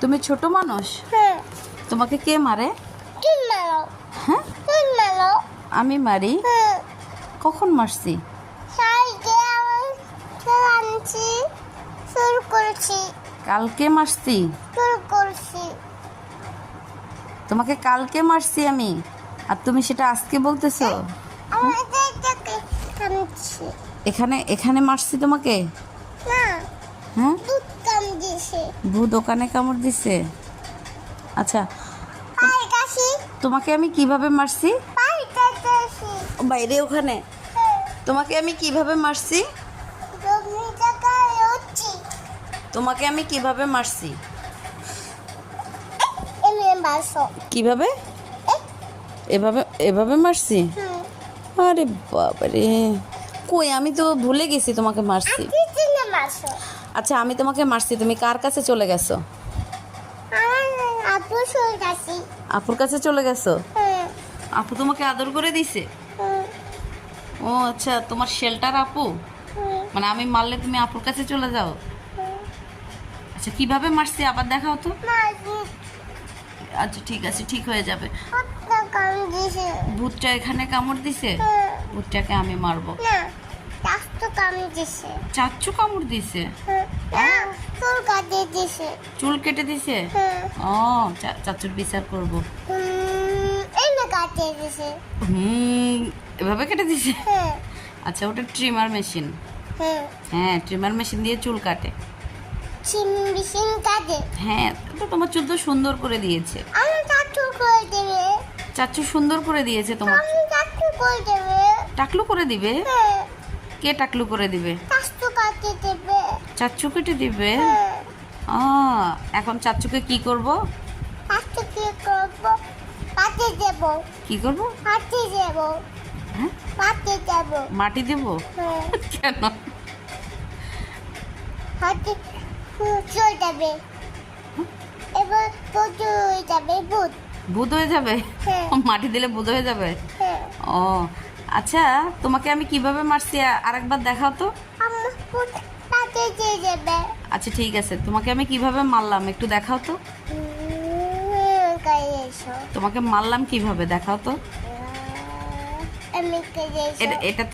তুমি ছোট মানুষ? হ্যাঁ। তোমাকে কে মারে? তুই মারো। হ্যাঁ, তুই মারো। আমি মারি? হ্যাঁ। কখন মারছি? কালকে আমি আনছি, শুরু করেছি। কালকে মারছি? শুরু করেছি। তোমাকে কালকে মারছি আমি, আর তুমি সেটা আজকে বলতেছো? আমি এটাকে আনছি। এখানে এখানে মারছি তোমাকে? না, হ্যাঁ, দুধ কাম দিছে। ভূ দোকানে কামড় দিছে? আচ্ছা, পায়ের কাশি। তোমাকে আমি কিভাবে মারছি? পায়ের কাশি। বাইরে ওখানে তোমাকে আমি কিভাবে মারছি? জমি জায়গায় হচ্ছি। তোমাকে আমি কিভাবে মারছি? এমনি বাসো। কিভাবে? এভাবে এভাবে মারছি? আরে বাবারে, কই আমি তো ভুলে গেছি তোমাকে মারছি। চিনে বাসো। আচ্ছা, আমি তোমাকে মারছি, তুমি কার কাছে চলে গেছো? আমার আপু শুরু কাশি। আপুর কাছে চলে গেছো? আপু তোমাকে আদর করে দিছে? ও আচ্ছা, তোমার শেল্টার আপু, মানে আমি মারলে তুমি আপুর কাছে চলে যাও? আচ্ছা, কিভাবে মারছি আবার দেখাও তো। আচ্ছা ঠিক আছে, ঠিক হয়ে যাবে। কাম দিছে। ভূতটা এখানে কামড় দিছে? ভূতটাকে আমি মারবো। না, চাস্তু কাম দিছে। চাচ্চু কামড় দিছে? না, চুল কাটে দিছে। চুল কেটে দিছে? ও, চাচ্চুর বিচার করবো। এমনি কাটে দিছে। এভাবে কেটে দিছে? আচ্ছা, ওটা ট্রিমার মেশিন। হ্যাঁ, ট্রিমার মেশিন দিয়ে চুল কাটে। মেশিন কাটে। হ্যাঁ, তো তোমার চুল তো সুন্দর করে দিয়েছে। আমি চাটু করে দেবে। চাচ্চু সুন্দর করে দিয়েছে তোমার। আমি চাটু করে দেবে। টাকলু করে দিবে? কে টাকলু করে দিবে? চাস্তু কাটে দেবে। চাচ্চু কেটে দিবে? ও, এখন চাচ্চুকে কি করব? চাস্তু কি করবো? পাতে দেব। কি করব? পাতে দেব। হ্যাঁ, পাতে দেব। মাটি দেব? কেন? হাতে চলে যাবে। এবার ভূত হয়ে যাবে। ভূত। ভূত হয়ে যাবে? হ্যাঁ। মাটি দিলে ভূত হয়ে যাবে? হ্যাঁ। ও আচ্ছা, তোমাকে আমি কিভাবে মারছি আরেকবার দেখাও তো। আমার ভূত পাতে দিয়ে যাবে। আচ্ছা ঠিক আছে, তোমাকে আমি কিভাবে মারলাম একটু দেখাও তো। কাই এসো। তোমাকে মারলাম কিভাবে দেখাও তো। আমি কাই এসো। এটা